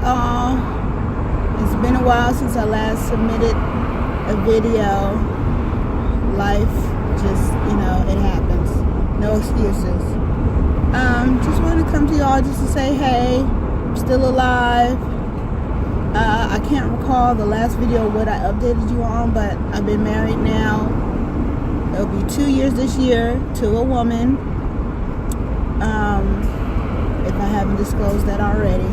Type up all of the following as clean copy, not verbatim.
all. It's been a while since I last submitted a video. Life just, it happens. No excuses. Just wanted to come to y'all just to say, hey, I'm still alive. I can't recall the last video what I updated you on, but I've been married now. It'll be 2 years this year to a woman. If I haven't disclosed that already.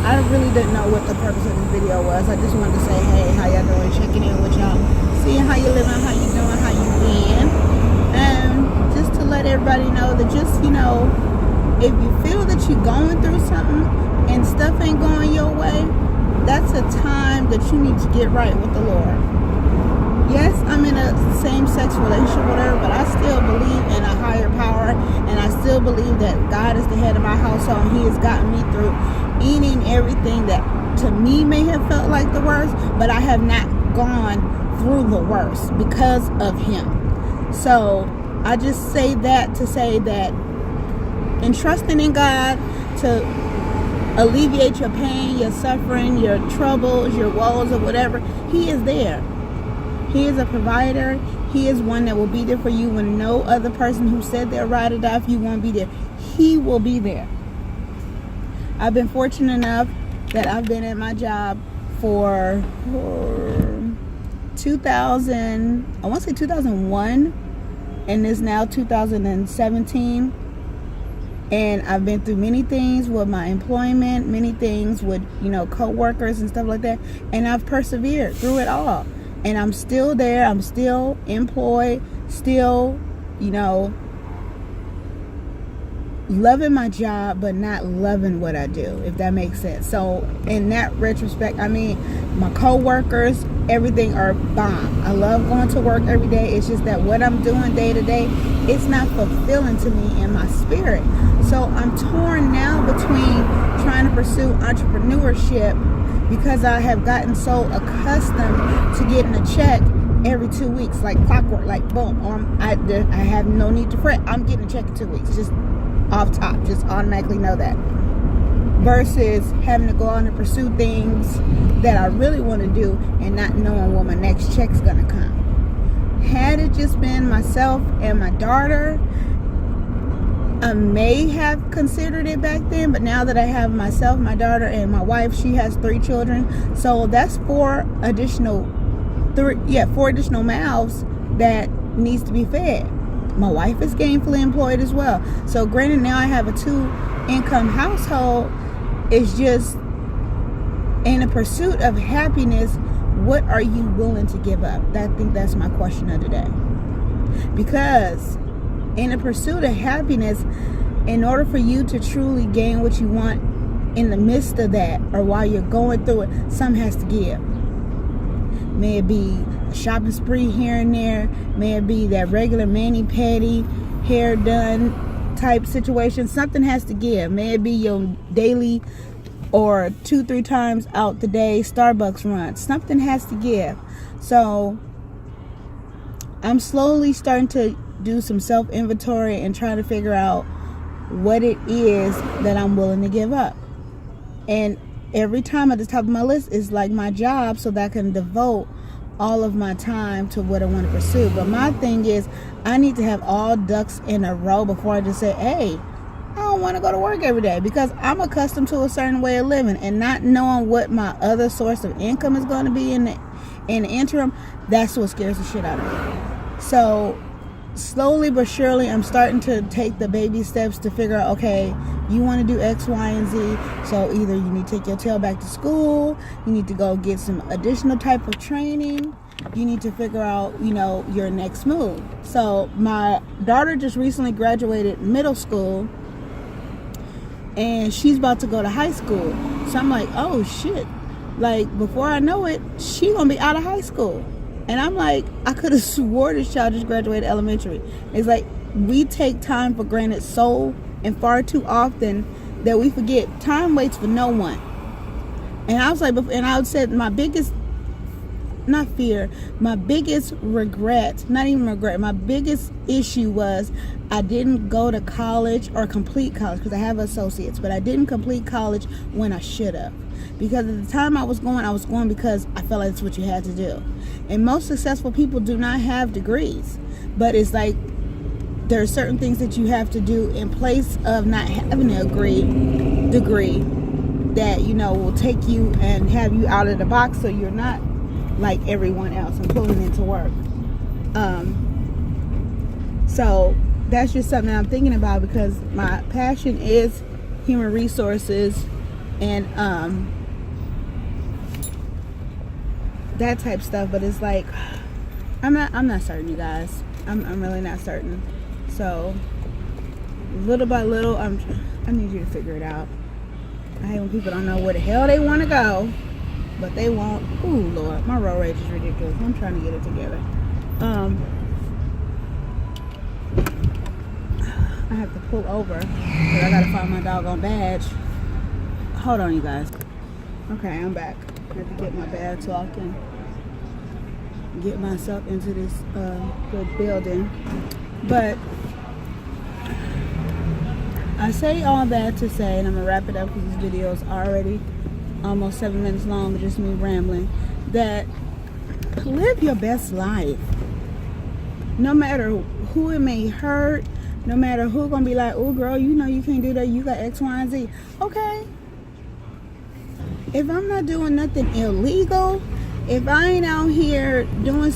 I really didn't know what the purpose of this video was. I just wanted to say, hey, how y'all doing? Checking in with y'all. Seeing how you living, how you doing, how you been. And just to let everybody know that just, if you feel that you're going through something and stuff ain't going your way, that's a time that you need to get right with the Lord. Yes, I'm in a same-sex relationship, whatever, but I still believe in a higher power, and I still believe that God is the head of my household, and He has gotten me through any and everything that to me may have felt like the worst, but I have not gone through the worst because of Him. So I just say that to say that in trusting in God to alleviate your pain, your suffering, your troubles, your woes, or whatever, He is there. He is a provider. He is one that will be there for you when no other person who said they'll ride or die for you won't be there. He will be there. I've been fortunate enough that I've been at my job for 2001, and it's now 2017. And I've been through many things with my employment, many things with, co-workers and stuff like that. And I've persevered through it all. And I'm still there. I'm still employed, still, loving my job, but not loving what I do, if that makes sense. So in that retrospect, my co-workers, everything are bomb. I love going to work every day. It's just that what I'm doing day to day, it's not fulfilling to me in my spirit. So I'm torn now between trying to pursue entrepreneurship, because I have gotten so accustomed to getting a check every 2 weeks, like clockwork, like boom. I have no need to fret. I'm getting a check in 2 weeks, just off top, just automatically know that. Versus having to go on and pursue things that I really want to do and not knowing when my next check's gonna come. Had it just been myself and my daughter, I may have considered it back then, but now that I have myself, my daughter, and my wife, she has 3 children, so that's 4 additional mouths that needs to be fed. My wife is gainfully employed as well. So granted, now I have a 2-income household. It's just in a pursuit of happiness, what are you willing to give up? I think that's my question of the day. Because in the pursuit of happiness, in order for you to truly gain what you want in the midst of that, or while you're going through it, something has to give. May it be a shopping spree here and there, may it be that regular mani-pedi, hair done type situation. Something has to give. May it be your daily or 2-3 times out the day Starbucks run. Something has to give. So I'm slowly starting to do some self-inventory and try to figure out what it is that I'm willing to give up. And every time at the top of my list is like my job, so that I can devote all of my time to what I want to pursue. But my thing is, I need to have all ducks in a row before I just say, hey, I don't want to go to work every day, because I'm accustomed to a certain way of living, and not knowing what my other source of income is going to be in the interim, that's what scares the shit out of me. So slowly but surely, I'm starting to take the baby steps to figure out, okay, you want to do X, Y, and Z. So either you need to take your tail back to school, you need to go get some additional type of training, you need to figure out, your next move. So my daughter just recently graduated middle school, and she's about to go to high school. So I'm like, oh shit, like before I know it, she gonna be out of high school. And I'm like, I could have swore this child just graduated elementary. It's like we take time for granted so and far too often that we forget time waits for no one. And I was like, and I would say my biggest not fear, my biggest regret, not even regret, my biggest issue was I didn't go to college or complete college, because I have associates, but I didn't complete college when I should have. Because at the time I was going because I felt like that's what you had to do. And most successful people do not have degrees, but it's like there are certain things that you have to do in place of not having a degree that, you know, will take you and have you out of the box, so you're not like everyone else and pulling into work. So that's just something that I'm thinking about, because my passion is human resources and that type stuff. But it's like I'm not certain, you guys. I'm really not certain. So little by little, I need you to figure it out. I hate when people don't know where the hell they want to go, but they won't. Ooh, Lord, my road rage is ridiculous. I'm trying to get it together. I have to pull over because I gotta find my doggone badge. Hold on, you guys. Okay, I'm back. I have to get my badge so I can get myself into this good building. But I say all that to say, and I'm gonna wrap it up because this video is already almost 7 minutes long, just me rambling, that live your best life. No matter who it may hurt, no matter who gonna be like, oh girl, you know you can't do that, you got X, Y, and Z. Okay. If I'm not doing nothing illegal, if I ain't out here doing